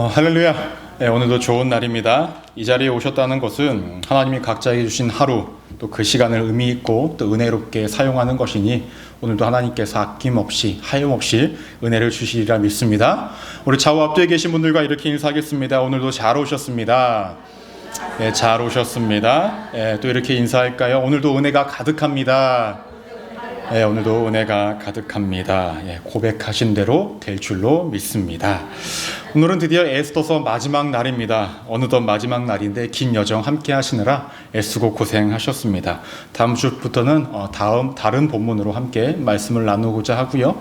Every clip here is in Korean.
할렐루야. 네, 오늘도 좋은 날입니다. 이 자리에 오셨다는 것은 하나님이 각자에게 주신 하루, 또 그 시간을 의미 있고 또 은혜롭게 사용하는 것이니 오늘도 하나님께서 아낌없이 하염없이 은혜를 주시리라 믿습니다. 우리 좌우 앞뒤에 계신 분들과 이렇게 인사하겠습니다. 오늘도 잘 오셨습니다. 네, 잘 오셨습니다. 네, 또 이렇게 인사할까요? 오늘도 은혜가 가득합니다. 네, 오늘도 은혜가 가득합니다. 고백하신 대로 될 줄로 믿습니다. 오늘은 드디어 에스더서 마지막 날입니다. 어느덧 마지막 날인데 긴 여정 함께 하시느라 애쓰고 고생하셨습니다. 다음 주부터는 다른 본문으로 함께 말씀을 나누고자 하고요.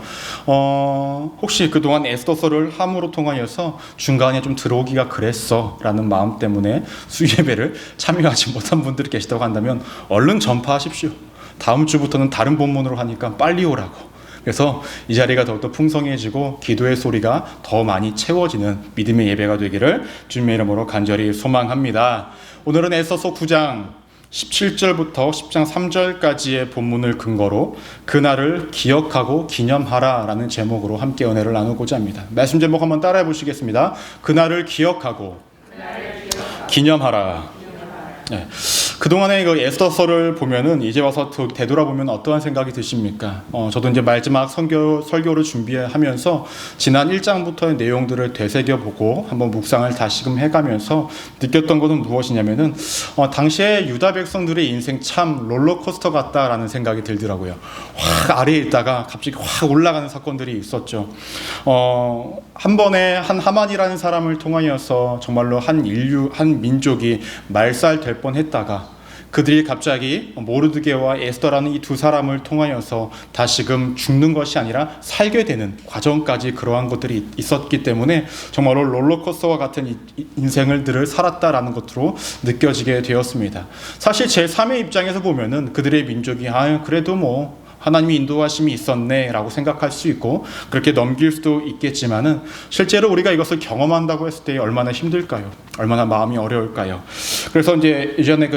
혹시 그동안 에스더서를 함으로 통하여서 중간에 좀 들어오기가 그랬어 라는 마음 때문에 수예배를 참여하지 못한 분들이 계시다고 한다면 얼른 전파하십시오. 다음 주부터는 다른 본문으로 하니까 빨리 오라고. 그래서 이 자리가 더욱더 풍성해지고 기도의 소리가 더 많이 채워지는 믿음의 예배가 되기를 주님의 이름으로 간절히 소망합니다. 오늘은 에스더서 9장 17절부터 10장 3절까지의 본문을 근거로 그날을 기억하고 기념하라 라는 제목으로 함께 은혜를 나누고자 합니다. 말씀 제목 한번 따라해 보시겠습니다. 그날을 기억하고 기념하라. 네. 그동안에 에스더서를 보면은 이제 와서 되돌아보면 어떠한 생각이 드십니까? 저도 이제 마지막 설교를 준비하면서 지난 1장부터의 내용들을 되새겨보고 한번 묵상을 다시금 해가면서 느꼈던 것은 무엇이냐면은 당시에 유다 백성들의 인생 참 롤러코스터 같다라는 생각이 들더라고요. 확 아래에 있다가 갑자기 확 올라가는 사건들이 있었죠. 한 번에 한 하만이라는 사람을 통하여서 정말로 한 민족이 말살될 뻔했다가 그들이 갑자기 모르드게와 에스더라는 이 두 사람을 통하여서 다시금 죽는 것이 아니라 살게 되는 과정까지 그러한 것들이 있었기 때문에 정말로 롤러코스터와 같은 인생을 살았다라는 것으로 느껴지게 되었습니다. 사실 제3의 입장에서 보면은 그들의 민족이 그래도 뭐 하나님이 인도하심이 있었네 라고 생각할 수 있고 그렇게 넘길 수도 있겠지만은 실제로 우리가 이것을 경험한다고 했을 때 얼마나 힘들까요? 얼마나 마음이 어려울까요? 그래서 이제 예전에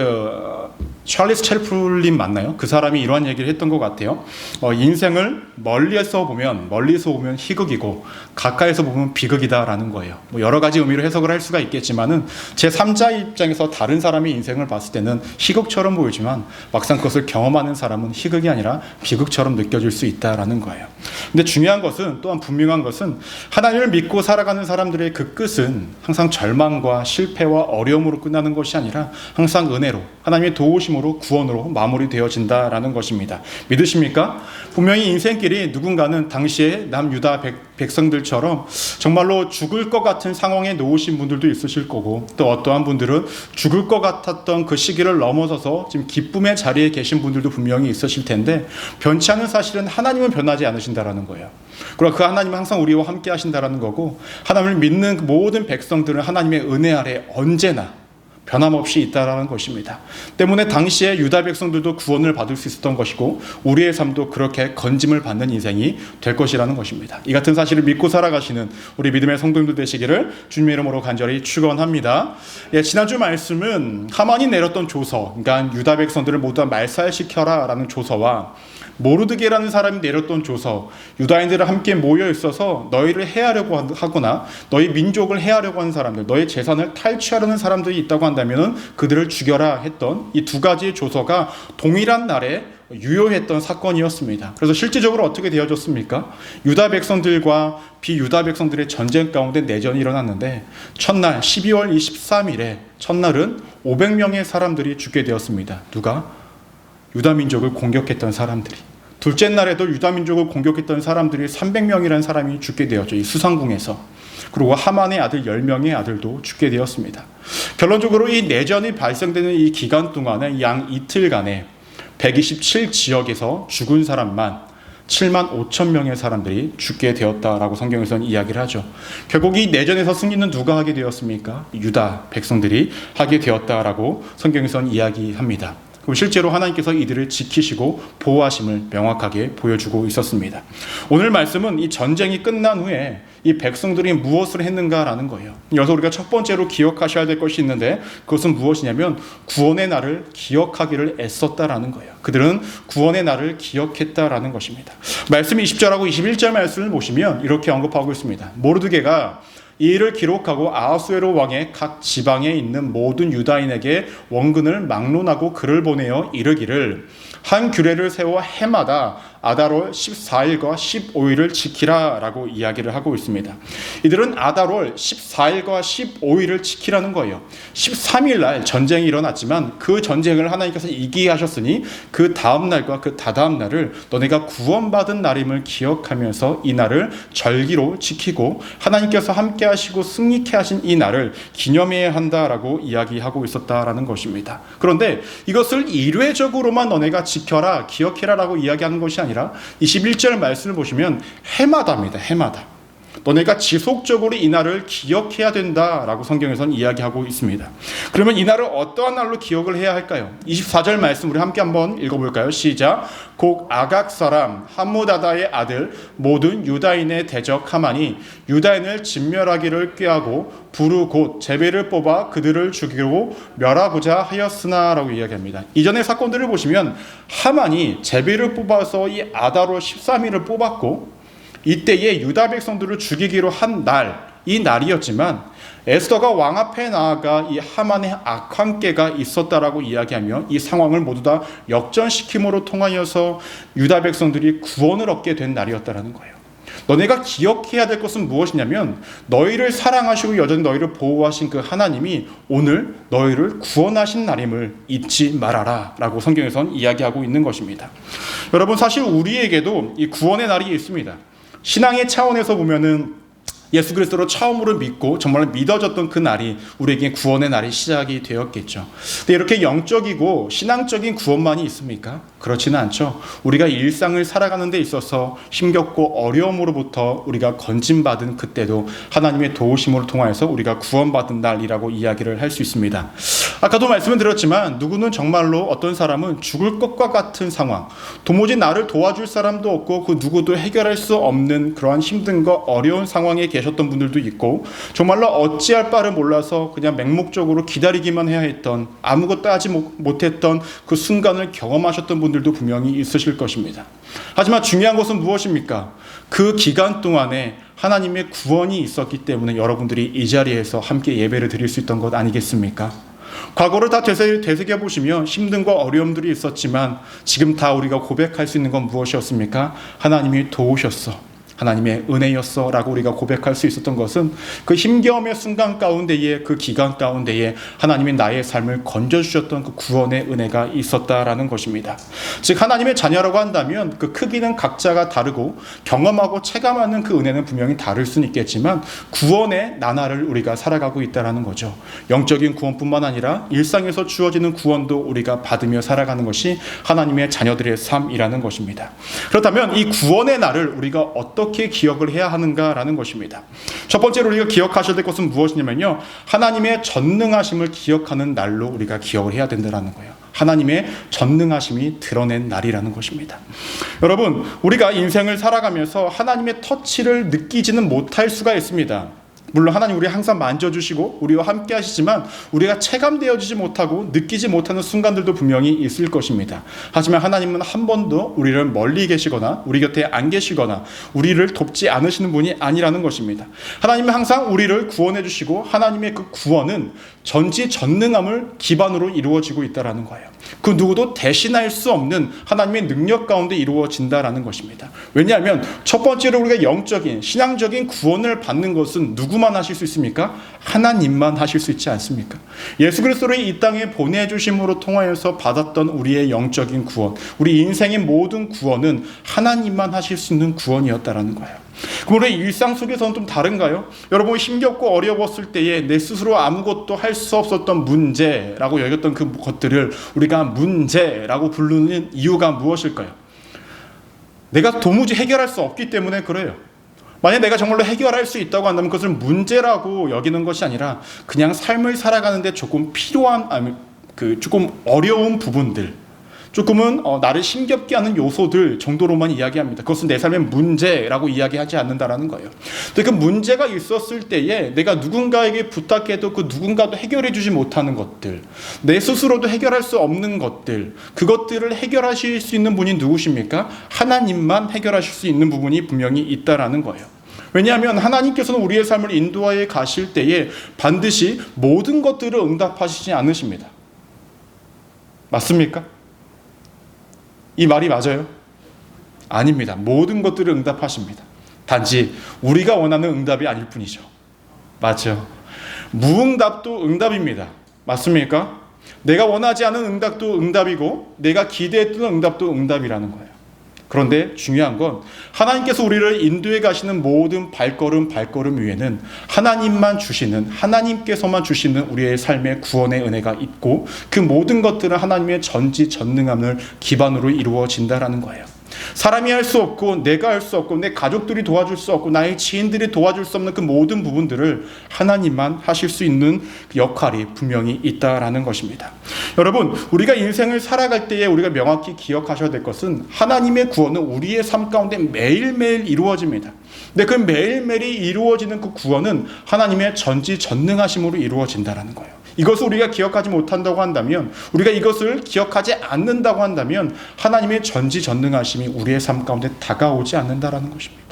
찰리스 첼플린 맞나요? 그 사람이 이러한 얘기를 했던 것 같아요. 인생을 멀리서 보면 희극이고 가까이서 보면 비극이다라는 거예요. 여러 가지 의미로 해석을 할 수가 있겠지만은 제 3자 입장에서 다른 사람의 인생을 봤을 때는 희극처럼 보이지만 막상 그것을 경험하는 사람은 희극이 아니라 비극처럼 느껴질 수 있다라는 거예요. 근데 중요한 것은 또한 분명한 것은 하나님을 믿고 살아가는 사람들의 그 끝은 항상 절망과 실패와 어려움으로 끝나는 것이 아니라 항상 은혜로 하나님의 도우심으로 구원으로 마무리되어진다라는 것입니다. 믿으십니까? 분명히 인생길이 누군가는 당시에 남유다 백성들처럼 정말로 죽을 것 같은 상황에 놓으신 분들도 있으실 거고 또 어떠한 분들은 죽을 것 같았던 그 시기를 넘어서서 지금 기쁨의 자리에 계신 분들도 분명히 있으실 텐데 변치 않은 사실은 하나님은 변하지 않으신다라는 거예요. 그리고 그 하나님은 항상 우리와 함께 하신다라는 거고 하나님을 믿는 모든 백성들은 하나님의 은혜 아래 언제나 변함없이 있다라는 것입니다. 때문에 당시에 유다 백성들도 구원을 받을 수 있었던 것이고 우리의 삶도 그렇게 건짐을 받는 인생이 될 것이라는 것입니다. 이 같은 사실을 믿고 살아가시는 우리 믿음의 성도님들 되시기를 주님의 이름으로 간절히 축원합니다. 지난주 말씀은 하만이 내렸던 조서, 그러니까 유다 백성들을 모두 말살시켜라 라는 조서와 모르드게라는 사람이 내렸던 조서, 유다인들을 함께 모여 있어서 너희를 해하려고 하거나 너희 민족을 해하려고 하는 사람들, 너희 재산을 탈취하려는 사람들이 있다고 한다면 그들을 죽여라 했던 이 두 가지의 조서가 동일한 날에 유효했던 사건이었습니다. 그래서 실질적으로 어떻게 되어졌습니까? 유다 백성들과 비유다 백성들의 전쟁 가운데 내전이 일어났는데 첫날 12월 23일에 첫날은 500명의 사람들이 죽게 되었습니다. 누가? 유다 민족을 공격했던 사람들이. 둘째 날에도 유다 민족을 공격했던 사람들이 300명이라는 사람이 죽게 되었죠. 이 수상궁에서. 그리고 하만의 아들 10명의 아들도 죽게 되었습니다. 결론적으로 이 내전이 발생되는 이 기간 동안에 양 이틀간에 127지역에서 죽은 사람만 7만 5천 명의 사람들이 죽게 되었다라고 성경에서는 이야기를 하죠. 결국 이 내전에서 승리는 누가 하게 되었습니까? 유다 백성들이 하게 되었다라고 성경에서는 이야기합니다. 그리고 실제로 하나님께서 이들을 지키시고 보호하심을 명확하게 보여주고 있었습니다. 오늘 말씀은 이 전쟁이 끝난 후에 이 백성들이 무엇을 했는가라는 거예요. 여기서 우리가 첫 번째로 기억하셔야 될 것이 있는데 그것은 무엇이냐면 구원의 날을 기억하기를 애썼다라는 거예요. 그들은 구원의 날을 기억했다라는 것입니다. 말씀 20절하고 21절 말씀을 보시면 이렇게 언급하고 있습니다. 모르드게가 이 일을 기록하고 아하수에로 왕의 각 지방에 있는 모든 유다인에게 원근을 막론하고 글을 보내어 이르기를 한 규례를 세워 해마다 아달월 14일과 15일을 지키라 라고 이야기를 하고 있습니다. 이들은 아달월 14일과 15일을 지키라는 거예요. 13일 날 전쟁이 일어났지만 그 전쟁을 하나님께서 이기게 하셨으니 그 다음 날과 그 다다음 날을 너네가 구원받은 날임을 기억하면서 이 날을 절기로 지키고 하나님께서 함께 하시고 승리케 하신 이 날을 기념해야 한다라고 이야기하고 있었다라는 것입니다. 그런데 이것을 일회적으로만 너네가 지켜라, 기억해라 라고 이야기하는 것이 아니라 21절 말씀을 보시면 해마다입니다. 해마다. 너네가 지속적으로 이 날을 기억해야 된다라고 성경에서는 이야기하고 있습니다. 그러면 이 날을 어떠한 날로 기억을 해야 할까요? 24절 말씀 우리 함께 한번 읽어볼까요? 시작. 곡 아각 사람 함무다다의 아들 모든 유다인의 대적 하만이 유다인을 진멸하기를 꾀하고 부르 곧 제비를 뽑아 그들을 죽이고 멸하고자 하였으나 라고 이야기합니다. 이전의 사건들을 보시면 하만이 제비를 뽑아서 이 아달월 13일을 뽑았고 이때에 유다 백성들을 죽이기로 한 날, 이 날이었지만 에스더가 왕 앞에 나아가 이 하만의 악한 꾀가 있었다라고 이야기하며 이 상황을 모두 다 역전시킴으로 통하여서 유다 백성들이 구원을 얻게 된 날이었다라는 거예요. 너네가 기억해야 될 것은 무엇이냐면 너희를 사랑하시고 여전히 너희를 보호하신 그 하나님이 오늘 너희를 구원하신 날임을 잊지 말아라 라고 성경에서는 이야기하고 있는 것입니다. 여러분 사실 우리에게도 이 구원의 날이 있습니다. 신앙의 차원에서 보면은 예수 그리스도로 처음으로 믿고 정말 믿어졌던 그 날이 우리에게 구원의 날이 시작이 되었겠죠. 근데 이렇게 영적이고 신앙적인 구원만이 있습니까? 그렇지는 않죠. 우리가 일상을 살아가는 데 있어서 힘겹고 어려움으로부터 우리가 건진받은 그때도 하나님의 도우심으로 통하여서 우리가 구원받은 날이라고 이야기를 할 수 있습니다. 아까도 말씀을 드렸지만 누구는 정말로 어떤 사람은 죽을 것과 같은 상황, 도무지 나를 도와줄 사람도 없고 그 누구도 해결할 수 없는 그러한 힘든 거 어려운 상황에 계셨던 분들도 있고 정말로 어찌할 바를 몰라서 그냥 맹목적으로 기다리기만 해야 했던 아무것도 하지 못했던 그 순간을 경험하셨던 분들도 분명히 있으실 것입니다. 하지만 중요한 것은 무엇입니까? 그 기간 동안에 하나님의 구원이 있었기 때문에 여러분들이 이 자리에서 함께 예배를 드릴 수 있던 것 아니겠습니까? 과거를 다 되새겨보시면 힘든과 어려움들이 있었지만 지금 다 우리가 고백할 수 있는 건 무엇이었습니까? 하나님이 도우셨어. 하나님의 은혜였어 라고 우리가 고백할 수 있었던 것은 그 힘겨움의 순간 가운데에 그 기간 가운데에 하나님이 나의 삶을 건져주셨던 그 구원의 은혜가 있었다라는 것입니다. 즉 하나님의 자녀라고 한다면 그 크기는 각자가 다르고 경험하고 체감하는 그 은혜는 분명히 다를 수는 있겠지만 구원의 나날을 우리가 살아가고 있다는 거죠. 영적인 구원뿐만 아니라 일상에서 주어지는 구원도 우리가 받으며 살아가는 것이 하나님의 자녀들의 삶이라는 것입니다. 그렇다면 이 구원의 날을 우리가 어떻게 기억을 해야 하는가라는 것입니다. 첫 번째로 우리가 기억하셔야 될 것은 무엇이냐면요, 하나님의 전능하심을 기억하는 날로 우리가 기억을 해야 된다는 거예요. 하나님의 전능하심이 드러낸 날이라는 것입니다. 여러분, 우리가 인생을 살아가면서 하나님의 터치를 느끼지는 못할 수가 있습니다. 물론 하나님 우리 항상 만져주시고 우리와 함께 하시지만 우리가 체감되어지지 못하고 느끼지 못하는 순간들도 분명히 있을 것입니다. 하지만 하나님은 한 번도 우리를 멀리 계시거나 우리 곁에 안 계시거나 우리를 돕지 않으시는 분이 아니라는 것입니다. 하나님은 항상 우리를 구원해 주시고 하나님의 그 구원은 전지전능함을 기반으로 이루어지고 있다는 거예요. 그 누구도 대신할 수 없는 하나님의 능력 가운데 이루어진다는 것입니다. 왜냐하면 첫 번째로 우리가 영적인 신앙적인 구원을 받는 것은 누구만 하실 수 있습니까? 하나님만 하실 수 있지 않습니까? 예수 그리스도를 이 땅에 보내주심으로 통하여서 받았던 우리의 영적인 구원, 우리 인생의 모든 구원은 하나님만 하실 수 있는 구원이었다는 거예요. 그럼 우리 일상 속에서는 좀 다른가요? 여러분, 힘겹고 어려웠을 때에 내 스스로 아무것도 할 수 없었던 문제라고 여겼던 그 것들을 우리가 문제라고 부르는 이유가 무엇일까요? 내가 도무지 해결할 수 없기 때문에 그래요. 만약 내가 정말로 해결할 수 있다고 한다면 그것을 문제라고 여기는 것이 아니라 그냥 삶을 살아가는데 조금 필요한, 조금 어려운 부분들, 조금은 나를 힘겹게 하는 요소들 정도로만 이야기합니다. 그것은 내 삶의 문제라고 이야기하지 않는다라는 거예요. 근데 그 문제가 있었을 때에 내가 누군가에게 부탁해도 그 누군가도 해결해 주지 못하는 것들, 내 스스로도 해결할 수 없는 것들, 그것들을 해결하실 수 있는 분이 누구십니까? 하나님만 해결하실 수 있는 부분이 분명히 있다라는 거예요. 왜냐하면 하나님께서는 우리의 삶을 인도하여 가실 때에 반드시 모든 것들을 응답하시지 않으십니다. 맞습니까? 이 말이 맞아요? 아닙니다. 모든 것들을 응답하십니다. 단지 우리가 원하는 응답이 아닐 뿐이죠. 맞죠? 무응답도 응답입니다. 맞습니까? 내가 원하지 않은 응답도 응답이고 내가 기대했던 응답도 응답이라는 거예요. 그런데 중요한 건 하나님께서 우리를 인도해 가시는 모든 발걸음 위에는 하나님께서만 주시는 우리의 삶의 구원의 은혜가 있고 그 모든 것들은 하나님의 전지전능함을 기반으로 이루어진다라는 거예요. 사람이 할 수 없고 내가 할 수 없고 내 가족들이 도와줄 수 없고 나의 지인들이 도와줄 수 없는 그 모든 부분들을 하나님만 하실 수 있는 역할이 분명히 있다라는 것입니다. 여러분, 우리가 인생을 살아갈 때에 우리가 명확히 기억하셔야 될 것은 하나님의 구원은 우리의 삶 가운데 매일매일 이루어집니다. 근데 그 매일매일이 이루어지는 그 구원은 하나님의 전지전능하심으로 이루어진다라는 거예요. 이것을 우리가 기억하지 못한다고 한다면, 우리가 이것을 기억하지 않는다고 한다면 하나님의 전지전능하심이 우리의 삶 가운데 다가오지 않는다라는 것입니다.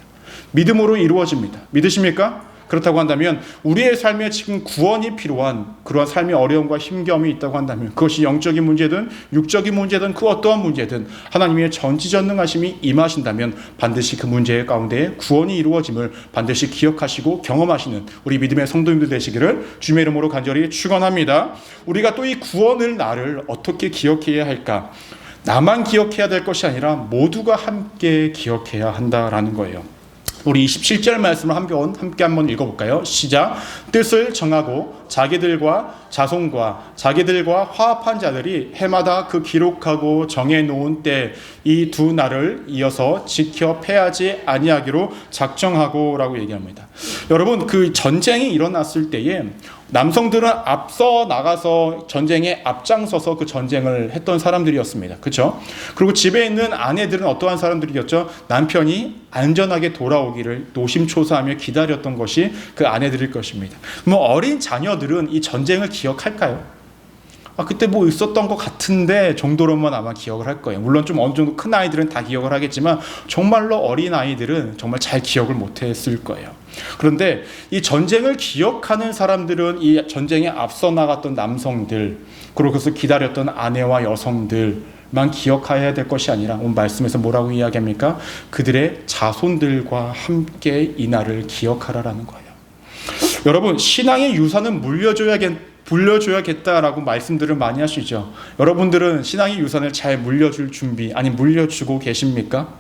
믿음으로 이루어집니다. 믿으십니까? 그렇다고 한다면 우리의 삶에 지금 구원이 필요한 그러한 삶의 어려움과 힘겨움이 있다고 한다면 그것이 영적인 문제든 육적인 문제든 그 어떠한 문제든 하나님의 전지전능하심이 임하신다면 반드시 그 문제 가운데 구원이 이루어짐을 반드시 기억하시고 경험하시는 우리 믿음의 성도님들 되시기를 주님의 이름으로 간절히 축원합니다. 우리가 또 이 구원을 나를 어떻게 기억해야 할까? 나만 기억해야 될 것이 아니라 모두가 함께 기억해야 한다라는 거예요. 우리 27절 말씀을 함께 한번 읽어볼까요? 시작. 뜻을 정하고 자기들과 자손과 자기들과 화합한 자들이 해마다 그 기록하고 정해놓은 때 이 두 날을 이어서 지켜 패하지 아니하기로 작정하고 라고 얘기합니다. 여러분, 그 전쟁이 일어났을 때에 남성들은 앞서 나가서 전쟁에 앞장서서 그 전쟁을 했던 사람들이었습니다. 그렇죠? 그리고 집에 있는 아내들은 어떠한 사람들이었죠? 남편이 안전하게 돌아오기를 노심초사하며 기다렸던 것이 그 아내들일 것입니다. 어린 자녀들은 이 전쟁을 기억할까요? 그때 뭐 있었던 것 같은데 정도로만 아마 기억을 할 거예요. 물론 좀 어느 정도 큰 아이들은 다 기억을 하겠지만 정말로 어린 아이들은 정말 잘 기억을 못했을 거예요. 그런데 이 전쟁을 기억하는 사람들은 이 전쟁에 앞서 나갔던 남성들, 그리고 그것을 기다렸던 아내와 여성들만 기억해야 될 것이 아니라 오늘 말씀에서 뭐라고 이야기합니까? 그들의 자손들과 함께 이 날을 기억하라라는 거예요. 여러분, 신앙의 유산은 물려줘야겠다라고 말씀들을 많이 하시죠. 여러분들은 신앙의 유산을 잘 물려줄 준비, 아니 물려주고 계십니까?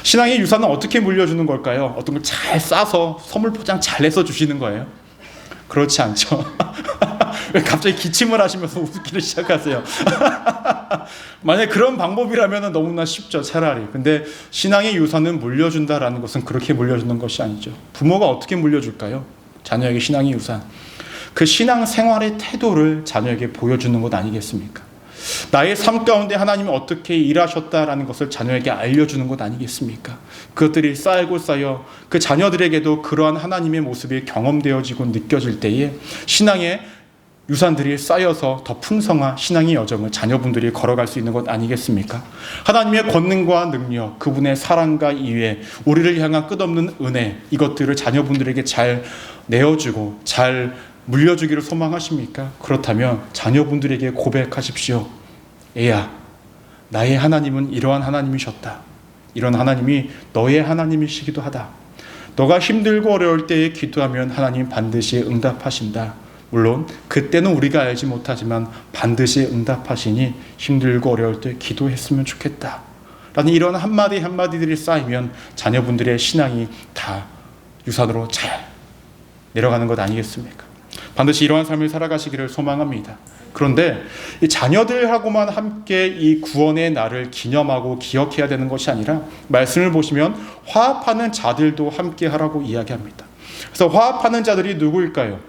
신앙의 유산은 어떻게 물려주는 걸까요? 어떤 걸 잘 싸서 선물 포장 잘해서 주시는 거예요? 그렇지 않죠. 왜 갑자기 기침을 하시면서 웃기를 시작하세요? 만약에 그런 방법이라면 너무나 쉽죠, 차라리. 근데 신앙의 유산은 물려준다라는 것은 그렇게 물려주는 것이 아니죠. 부모가 어떻게 물려줄까요? 자녀에게 신앙의 유산. 그 신앙 생활의 태도를 자녀에게 보여주는 것 아니겠습니까? 나의 삶 가운데 하나님이 어떻게 일하셨다라는 것을 자녀에게 알려주는 것 아니겠습니까? 그것들이 쌓이고 쌓여 그 자녀들에게도 그러한 하나님의 모습이 경험되어지고 느껴질 때에 신앙의 유산들이 쌓여서 더 풍성한 신앙의 여정을 자녀분들이 걸어갈 수 있는 것 아니겠습니까? 하나님의 권능과 능력, 그분의 사랑과 이해, 우리를 향한 끝없는 은혜, 이것들을 자녀분들에게 잘 내어주고 잘 물려주기를 소망하십니까? 그렇다면 자녀분들에게 고백하십시오. 애야, 나의 하나님은 이러한 하나님이셨다. 이런 하나님이 너의 하나님이시기도 하다. 너가 힘들고 어려울 때에 기도하면 하나님 반드시 응답하신다. 물론 그때는 우리가 알지 못하지만 반드시 응답하시니 힘들고 어려울 때 기도했으면 좋겠다. 라는 이런 한마디 한마디들이 쌓이면 자녀분들의 신앙이 다 유산으로 잘 내려가는 것 아니겠습니까? 반드시 이러한 삶을 살아가시기를 소망합니다. 그런데 이 자녀들하고만 함께 이 구원의 날을 기념하고 기억해야 되는 것이 아니라 말씀을 보시면 화합하는 자들도 함께 하라고 이야기합니다. 그래서 화합하는 자들이 누구일까요?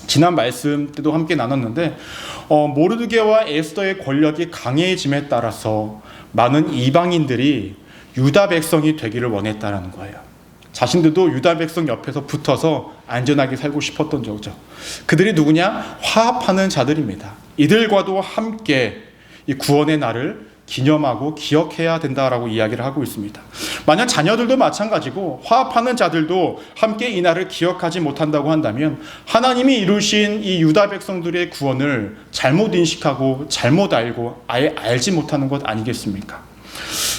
지난 말씀 때도 함께 나눴는데 모르드게와 에스더의 권력이 강해짐에 따라서 많은 이방인들이 유다 백성이 되기를 원했다라는 거예요. 자신들도 유다 백성 옆에서 붙어서 안전하게 살고 싶었던 거죠. 그들이 누구냐? 화합하는 자들입니다. 이들과도 함께 이 구원의 날을 기념하고 기억해야 된다라고 이야기를 하고 있습니다. 만약 자녀들도 마찬가지고 화합하는 자들도 함께 이 날을 기억하지 못한다고 한다면 하나님이 이루신 이 유다 백성들의 구원을 잘못 인식하고 잘못 알고 아예 알지 못하는 것 아니겠습니까?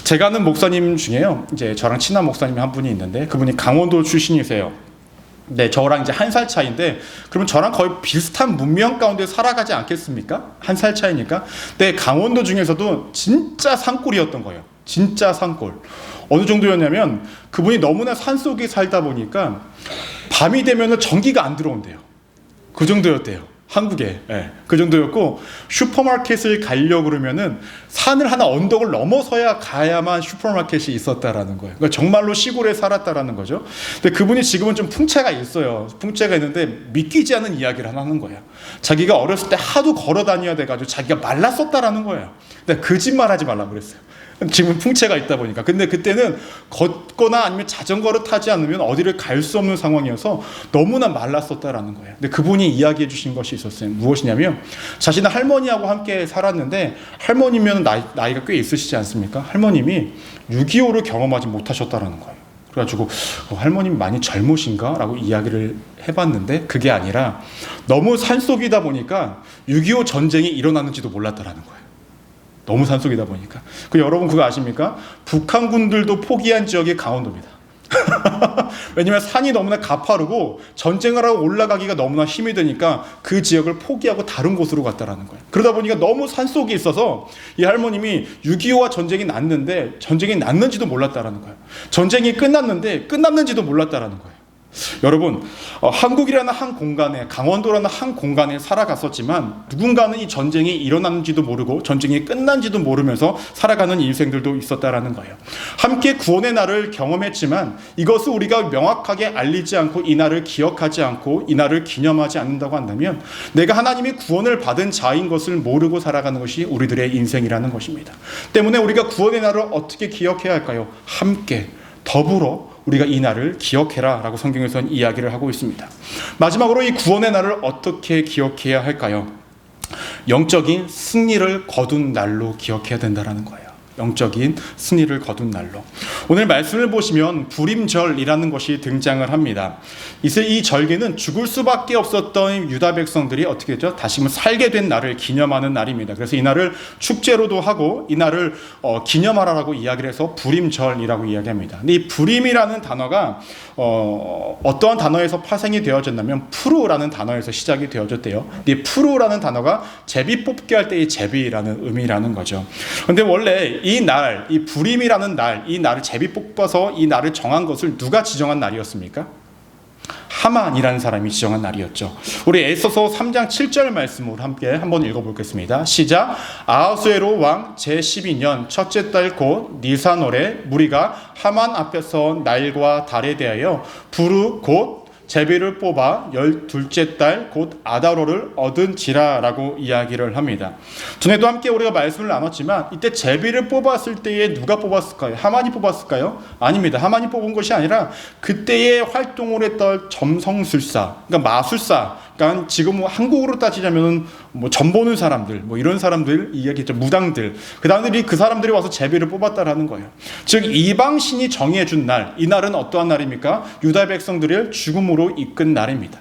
제가 아는 목사님 중에요, 이제 저랑 친한 목사님이 한 분이 있는데 그분이 강원도 출신이세요. 네, 저랑 이제 1살 차이인데 그러면 저랑 거의 비슷한 문명 가운데 살아가지 않겠습니까? 1살 차이니까. 근데 강원도 중에서도 진짜 산골이었던 거예요. 진짜 산골. 어느 정도였냐면 그분이 너무나 산속에 살다 보니까 밤이 되면 전기가 안 들어온대요. 그 정도였대요. 한국에. 네, 그 정도였고 슈퍼마켓을 가려고 그러면은 산을 하나 언덕을 넘어서야 가야만 슈퍼마켓이 있었다라는 거예요. 그러니까 정말로 시골에 살았다라는 거죠. 근데 그분이 지금은 좀 풍채가 있어요. 풍채가 있는데 믿기지 않는 이야기를 하나 하는 거예요. 자기가 어렸을 때 하도 걸어 다녀야 돼가지고 자기가 말랐었다라는 거예요. 근데 거짓말하지 말라고 그랬어요. 지금 풍채가 있다 보니까. 근데 그때는 걷거나 아니면 자전거를 타지 않으면 어디를 갈 수 없는 상황이어서 너무나 말랐었다라는 거예요. 근데 그분이 이야기해 주신 것이 있었어요. 무엇이냐면 자신의 할머니하고 함께 살았는데 할머니면 나이가 꽤 있으시지 않습니까? 할머님이 6.25를 경험하지 못하셨다라는 거예요. 그래가지고 할머님 많이 젊으신가? 라고 이야기를 해봤는데 그게 아니라 너무 산속이다 보니까 6.25 전쟁이 일어나는지도 몰랐다라는 거예요. 너무 산속이다 보니까. 여러분 그거 아십니까? 북한군들도 포기한 지역이 강원도입니다. 왜냐면 산이 너무나 가파르고 전쟁을 하고 올라가기가 너무나 힘이 드니까 그 지역을 포기하고 다른 곳으로 갔다라는 거예요. 그러다 보니까 너무 산속에 있어서 이 할머님이 6.25와 전쟁이 났는데 전쟁이 났는지도 몰랐다라는 거예요. 전쟁이 끝났는데 끝났는지도 몰랐다라는 거예요. 여러분, 한국이라는 한 공간에, 강원도라는 한 공간에 살아갔었지만 누군가는 이 전쟁이 일어났는지도 모르고 전쟁이 끝난지도 모르면서 살아가는 인생들도 있었다라는 거예요. 함께 구원의 날을 경험했지만 이것을 우리가 명확하게 알리지 않고 이 날을 기억하지 않고 이 날을 기념하지 않는다고 한다면 내가 하나님이 구원을 받은 자인 것을 모르고 살아가는 것이 우리들의 인생이라는 것입니다. 때문에 우리가 구원의 날을 어떻게 기억해야 할까요? 함께, 더불어 우리가 이 날을 기억해라 라고 성경에서는 이야기를 하고 있습니다. 마지막으로 이 구원의 날을 어떻게 기억해야 할까요? 영적인 승리를 거둔 날로 기억해야 된다는 거예요. 영적인 승리를 거둔 날로. 오늘 말씀을 보시면 불임절이라는 것이 등장을 합니다. 이 절기는 죽을 수밖에 없었던 유다 백성들이 어떻게 했죠? 다시금 살게 된 날을 기념하는 날입니다. 그래서 이 날을 축제로도 하고 이 날을 기념하라라고 이야기를 해서 불임절이라고 이야기합니다. 근데 이 불임이라는 단어가 어떠한 단어에서 파생이 되어졌냐면 프루라는 단어에서 시작이 되어졌대요. 이 프루라는 단어가 제비 뽑기 할 때의 제비라는 의미라는 거죠. 근데 원래 이 날, 이 불임이라는 날, 이 날을 제비 뽑아서 이 날을 정한 것을 누가 지정한 날이었습니까? 하만이라는 사람이 지정한 날이었죠. 우리 에스더서 3장 7절 말씀으로 함께 한번 읽어보겠습니다. 시작. 아하수에로 왕 제12년 첫째 달 곧 니산월에 무리가 하만 앞에서 날과 달에 대하여 부르 곧 제비를 뽑아 12째 달 곧 아다로를 얻은지라라고 이야기를 합니다. 전에도 함께 우리가 말씀을 나눴지만 이때 제비를 뽑았을 때에 누가 뽑았을까요? 하만이 뽑았을까요? 아닙니다. 하만이 뽑은 것이 아니라 그때에 활동을 했던 점성술사, 그러니까 마술사, 그러니까 지금 한국으로 따지자면 점 보는 사람들, 이런 사람들 이야기했죠. 무당들. 그 사람들이 와서 제비를 뽑았다라는 거예요. 즉 이방신이 정해준 날, 이 날은 어떠한 날입니까? 유다 백성들을 죽음으로 이끈 날입니다.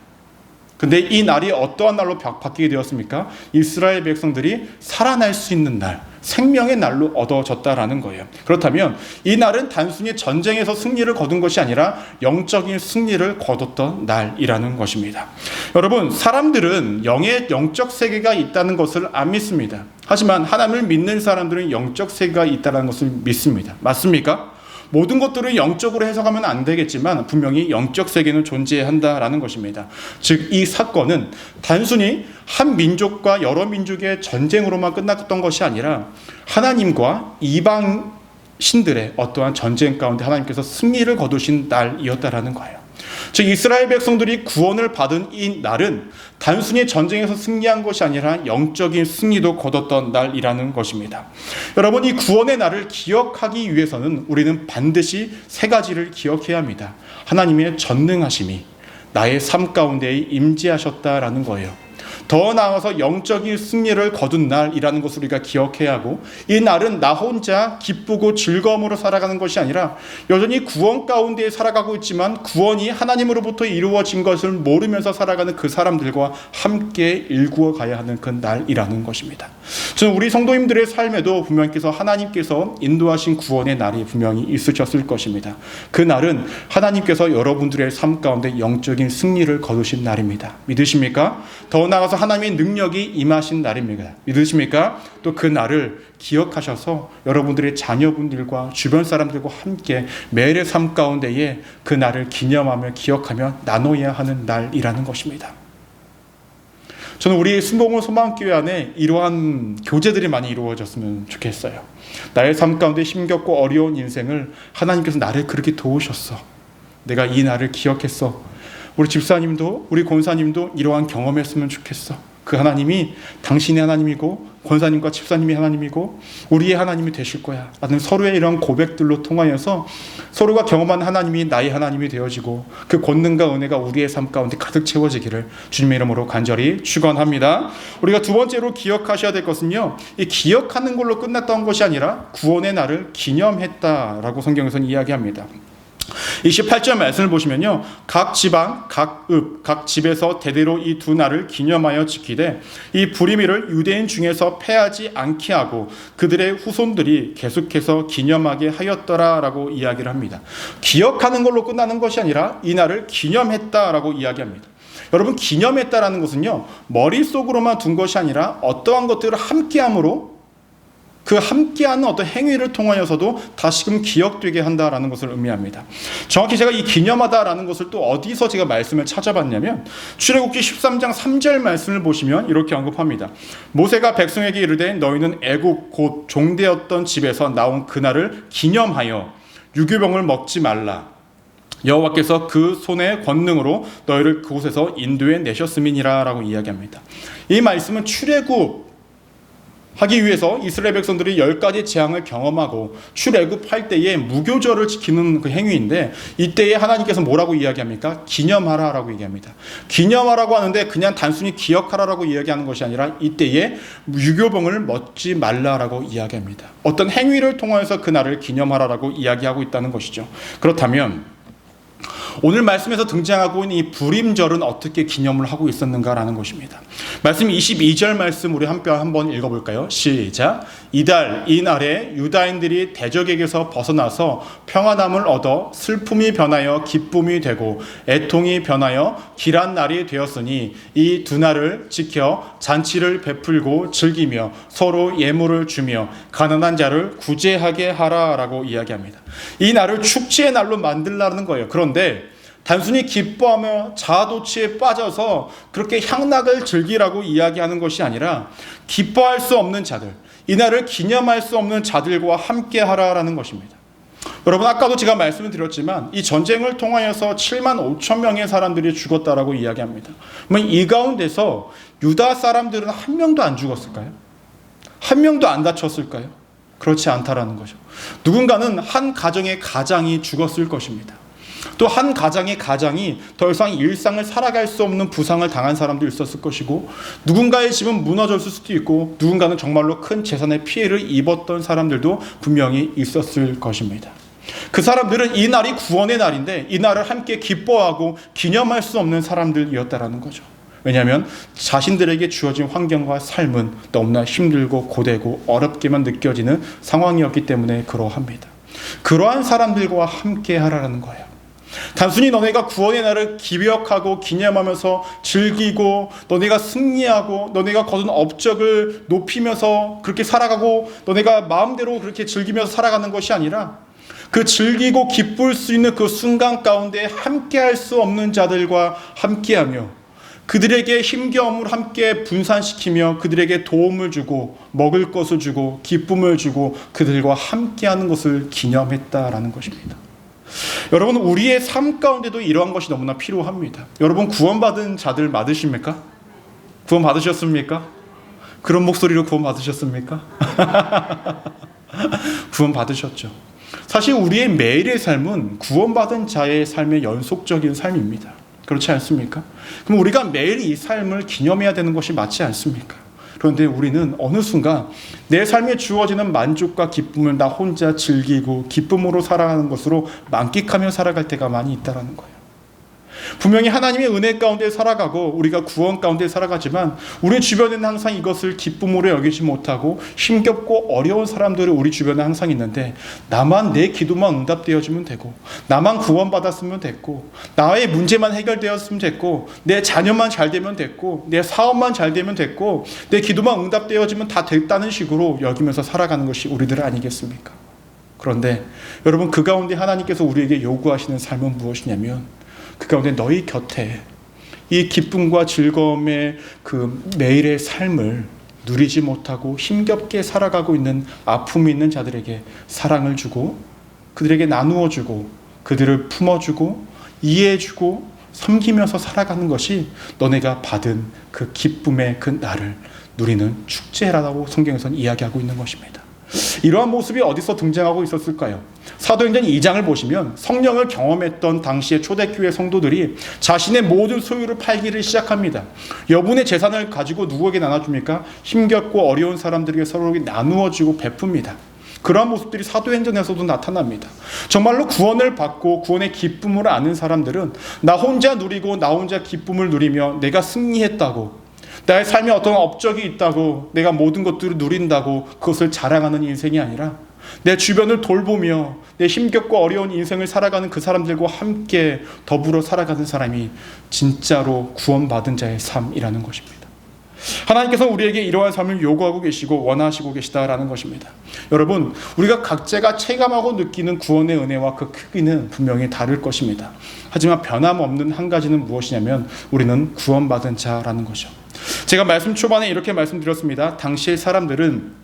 근데 이 날이 어떠한 날로 바뀌게 되었습니까? 이스라엘 백성들이 살아날 수 있는 날, 생명의 날로 얻어졌다라는 거예요. 그렇다면 이 날은 단순히 전쟁에서 승리를 거둔 것이 아니라 영적인 승리를 거뒀던 날이라는 것입니다. 여러분, 사람들은 영적 세계가 있다는 것을 안 믿습니다. 하지만 하나님을 믿는 사람들은 영적 세계가 있다는 것을 믿습니다. 맞습니까? 모든 것들을 영적으로 해석하면 안 되겠지만 분명히 영적 세계는 존재한다라는 것입니다. 즉 이 사건은 단순히 한 민족과 여러 민족의 전쟁으로만 끝났던 것이 아니라 하나님과 이방 신들의 어떠한 전쟁 가운데 하나님께서 승리를 거두신 날이었다라는 거예요. 즉 이스라엘 백성들이 구원을 받은 이 날은 단순히 전쟁에서 승리한 것이 아니라 영적인 승리도 거뒀던 날이라는 것입니다. 여러분, 이 구원의 날을 기억하기 위해서는 우리는 반드시 세 가지를 기억해야 합니다. 하나님의 전능하심이 나의 삶 가운데 임재하셨다라는 거예요. 더 나아가서 영적인 승리를 거둔 날이라는 것을 우리가 기억해야 하고, 이 날은 나 혼자 기쁘고 즐거움으로 살아가는 것이 아니라 여전히 구원 가운데 살아가고 있지만 구원이 하나님으로부터 이루어진 것을 모르면서 살아가는 그 사람들과 함께 일구어 가야 하는 그 날이라는 것입니다. 저는 우리 성도님들의 삶에도 분명히께서 하나님께서 인도하신 구원의 날이 분명히 있으셨을 것입니다. 그 날은 하나님께서 여러분들의 삶 가운데 영적인 승리를 거두신 날입니다. 믿으십니까? 더 나아가서 하나님의 능력이 임하신 날입니다. 믿으십니까? 또 그 날을 기억하셔서 여러분들의 자녀분들과 주변 사람들과 함께 매일의 삶 가운데에 그 날을 기념하며 기억하며 나눠야 하는 날이라는 것입니다. 저는 우리 순복음 소망교회 안에 이러한 교제들이 많이 이루어졌으면 좋겠어요. 나의 삶 가운데 힘겹고 어려운 인생을 하나님께서 나를 그렇게 도우셨어. 내가 이 날을 기억했어. 우리 집사님도 우리 권사님도 이러한 경험했으면 좋겠어. 그 하나님이 당신의 하나님이고 권사님과 집사님이 하나님이고 우리의 하나님이 되실 거야 라는 서로의 이런 고백들로 통하여서 서로가 경험한 하나님이 나의 하나님이 되어지고 그 권능과 은혜가 우리의 삶 가운데 가득 채워지기를 주님의 이름으로 간절히 축원합니다. 우리가 두 번째로 기억하셔야 될 것은요, 이 기억하는 걸로 끝났던 것이 아니라 구원의 날을 기념했다라고 성경에서는 이야기합니다. 28절 말씀을 보시면요, 각 지방, 각 읍, 각 집에서 대대로 이 두 날을 기념하여 지키되 이 불임이를 유대인 중에서 패하지 않게 하고 그들의 후손들이 계속해서 기념하게 하였더라라고 이야기를 합니다. 기억하는 걸로 끝나는 것이 아니라 이 날을 기념했다라고 이야기합니다. 여러분, 기념했다라는 것은요, 머릿속으로만 둔 것이 아니라 어떠한 것들을 함께함으로 그 함께하는 어떤 행위를 통하여서도 다시금 기억되게 한다라는 것을 의미합니다. 정확히 제가 이 기념하다라는 것을 또 어디서 제가 말씀을 찾아봤냐면 출애굽기 13장 3절 말씀을 보시면 이렇게 언급합니다. 모세가 백성에게 이르되 너희는 애굽 곧 종되었던 집에서 나온 그날을 기념하여 유교병을 먹지 말라. 여호와께서 그 손의 권능으로 너희를 그곳에서 인도해 내셨음이니라 라고 이야기합니다. 이 말씀은 출애굽 하기 위해서 이스라엘 백성들이 10가지 재앙을 경험하고 출애굽할 때에 무교절을 지키는 그 행위인데, 이때에 하나님께서 뭐라고 이야기합니까? 기념하라라고 얘기합니다. 기념하라고 하는데 그냥 단순히 기억하라라고 이야기하는 것이 아니라 이때에 유교병을 먹지 말라라고 이야기합니다. 어떤 행위를 통해서 그날을 기념하라라고 이야기하고 있다는 것이죠. 그렇다면 오늘 말씀에서 등장하고 있는 이 불임절은 어떻게 기념을 하고 있었는가라는 것입니다. 말씀 22절 말씀 우리 함께 한번 읽어볼까요? 시작. 이달 이날에 유다인들이 대적에게서 벗어나서 평안함을 얻어 슬픔이 변하여 기쁨이 되고 애통이 변하여 길한 날이 되었으니 이 두 날을 지켜 잔치를 베풀고 즐기며 서로 예물을 주며 가난한 자를 구제하게 하라라고 이야기합니다. 이 날을 축제의 날로 만들라는 거예요. 그런데 단순히 기뻐하며 자아도취에 빠져서 그렇게 향락을 즐기라고 이야기하는 것이 아니라 기뻐할 수 없는 자들, 이 날을 기념할 수 없는 자들과 함께 하라라는 것입니다. 여러분, 아까도 제가 말씀을 드렸지만 이 전쟁을 통하여서 7만 5천 명의 사람들이 죽었다라고 이야기합니다. 그러면 이 가운데서 유다 사람들은 한 명도 안 죽었을까요? 한 명도 안 다쳤을까요? 그렇지 않다라는 거죠. 누군가는 한 가정의 가장이 죽었을 것입니다. 또 한 가장의 가장이 더 이상 일상을 살아갈 수 없는 부상을 당한 사람도 있었을 것이고, 누군가의 집은 무너졌을 수도 있고, 누군가는 정말로 큰 재산의 피해를 입었던 사람들도 분명히 있었을 것입니다. 그 사람들은 이 날이 구원의 날인데 이 날을 함께 기뻐하고 기념할 수 없는 사람들이었다라는 거죠. 왜냐하면 자신들에게 주어진 환경과 삶은 너무나 힘들고 고되고 어렵게만 느껴지는 상황이었기 때문에 그러합니다. 그러한 사람들과 함께 하라는 거예요. 단순히 너네가 구원의 날을 기억하고 기념하면서 즐기고 너네가 승리하고 너네가 거둔 업적을 높이면서 그렇게 살아가고 너네가 마음대로 그렇게 즐기면서 살아가는 것이 아니라 그 즐기고 기쁠 수 있는 그 순간 가운데 함께할 수 없는 자들과 함께하며 그들에게 힘겨움을 함께 분산시키며 그들에게 도움을 주고 먹을 것을 주고 기쁨을 주고 그들과 함께하는 것을 기념했다라는 것입니다. 여러분, 우리의 삶 가운데도 이러한 것이 너무나 필요합니다. 여러분, 구원받은 자들 맞으십니까? 구원 받으셨습니까? 그런 목소리로 구원 받으셨습니까? 구원 받으셨죠. 사실 우리의 매일의 삶은 구원받은 자의 삶의 연속적인 삶입니다. 그렇지 않습니까? 그럼 우리가 매일 이 삶을 기념해야 되는 것이 맞지 않습니까? 그런데 우리는 어느 순간 내 삶에 주어지는 만족과 기쁨을 나 혼자 즐기고 기쁨으로 살아가는 것으로 만끽하며 살아갈 때가 많이 있다는 거예요. 분명히 하나님의 은혜 가운데 살아가고 우리가 구원 가운데 살아가지만 우리 주변에는 항상 이것을 기쁨으로 여기지 못하고 힘겹고 어려운 사람들이 우리 주변에 항상 있는데, 나만 내 기도만 응답되어지면 되고, 나만 구원받았으면 됐고, 나의 문제만 해결되었으면 됐고, 내 자녀만 잘 되면 됐고, 내 사업만 잘 되면 됐고, 내 기도만 응답되어지면 다 됐다는 식으로 여기면서 살아가는 것이 우리들 아니겠습니까? 그런데 여러분, 그 가운데 하나님께서 우리에게 요구하시는 삶은 무엇이냐면, 그 가운데 너희 곁에 이 기쁨과 즐거움의 그 매일의 삶을 누리지 못하고 힘겹게 살아가고 있는 아픔이 있는 자들에게 사랑을 주고, 그들에게 나누어 주고, 그들을 품어주고 이해해주고 섬기면서 살아가는 것이 너네가 받은 그 기쁨의 그 날을 누리는 축제라고 성경에서는 이야기하고 있는 것입니다. 이러한 모습이 어디서 등장하고 있었을까요? 사도행전 2장을 보시면 성령을 경험했던 당시의 초대교회 성도들이 자신의 모든 소유를 팔기를 시작합니다. 여분의 재산을 가지고 누구에게 나눠줍니까? 힘겹고 어려운 사람들에게 서로 나누어주고 베풉니다. 그러한 모습들이 사도행전에서도 나타납니다. 정말로 구원을 받고 구원의 기쁨을 아는 사람들은 나 혼자 누리고 나 혼자 기쁨을 누리며 내가 승리했다고, 나의 삶에 어떤 업적이 있다고, 내가 모든 것들을 누린다고 그것을 자랑하는 인생이 아니라 내 주변을 돌보며 내 힘겹고 어려운 인생을 살아가는 그 사람들과 함께 더불어 살아가는 사람이 진짜로 구원받은 자의 삶이라는 것입니다. 하나님께서 우리에게 이러한 삶을 요구하고 계시고 원하시고 계시다라는 것입니다. 여러분, 우리가 각자가 체감하고 느끼는 구원의 은혜와 그 크기는 분명히 다를 것입니다. 하지만 변함없는 한 가지는 무엇이냐면 우리는 구원받은 자라는 거죠. 제가 말씀 초반에 이렇게 말씀드렸습니다. 당시의 사람들은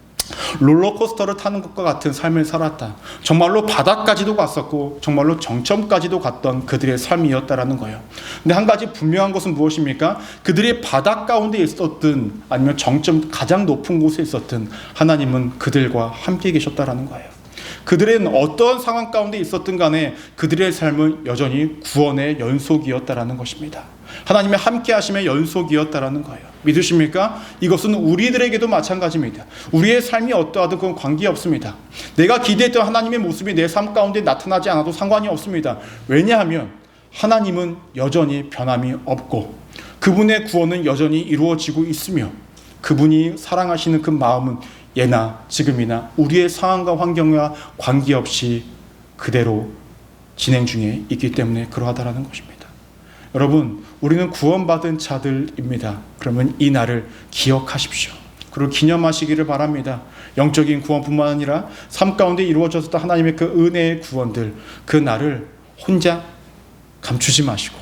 롤러코스터를 타는 것과 같은 삶을 살았다. 정말로 바닥까지도 갔었고 정말로 정점까지도 갔던 그들의 삶이었다라는 거예요. 근데 한 가지 분명한 것은 무엇입니까? 그들이 바닥 가운데 있었든 아니면 정점 가장 높은 곳에 있었든 하나님은 그들과 함께 계셨다라는 거예요. 그들은 어떤 상황 가운데 있었든 간에 그들의 삶은 여전히 구원의 연속이었다라는 것입니다. 하나님의 함께 하심의 연속이었다라는 거예요. 믿으십니까? 이것은 우리들에게도 마찬가지입니다. 우리의 삶이 어떠하든 그건 관계없습니다. 내가 기대했던 하나님의 모습이 내 삶 가운데 나타나지 않아도 상관이 없습니다. 왜냐하면 하나님은 여전히 변함이 없고 그분의 구원은 여전히 이루어지고 있으며 그분이 사랑하시는 그 마음은 예나 지금이나 우리의 상황과 환경과 관계없이 그대로 진행 중에 있기 때문에 그러하다라는 것입니다. 여러분, 우리는 구원받은 자들입니다. 그러면 이 날을 기억하십시오. 그리고 기념하시기를 바랍니다. 영적인 구원뿐만 아니라 삶 가운데 이루어졌던 하나님의 그 은혜의 구원들, 그 날을 혼자 감추지 마시고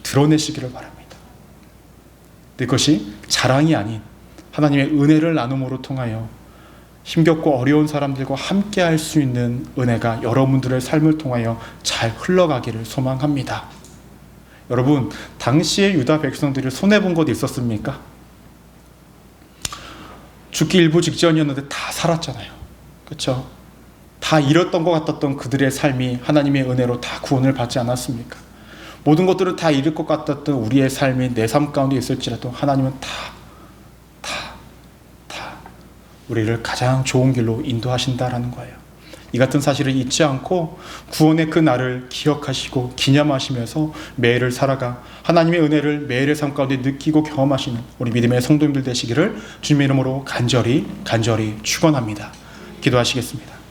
드러내시기를 바랍니다. 그것이 자랑이 아닌 하나님의 은혜를 나눔으로 통하여 힘겹고 어려운 사람들과 함께 할 수 있는 은혜가 여러분들의 삶을 통하여 잘 흘러가기를 소망합니다. 여러분, 당시의 유다 백성들이 손해본 것이 있었습니까? 죽기 일부 직전이었는데 다 살았잖아요. 그렇죠? 다 잃었던 것 같았던 그들의 삶이 하나님의 은혜로 다 구원을 받지 않았습니까? 모든 것들을 다 잃을 것 같았던 우리의 삶이 내 삶 가운데 있을지라도 하나님은 다 우리를 가장 좋은 길로 인도하신다라는 거예요. 이 같은 사실을 잊지 않고 구원의 그 날을 기억하시고 기념하시면서 매일을 살아가 하나님의 은혜를 매일의 삶 가운데 느끼고 경험하시는 우리 믿음의 성도님들 되시기를 주님의 이름으로 간절히 축원합니다. 기도하시겠습니다.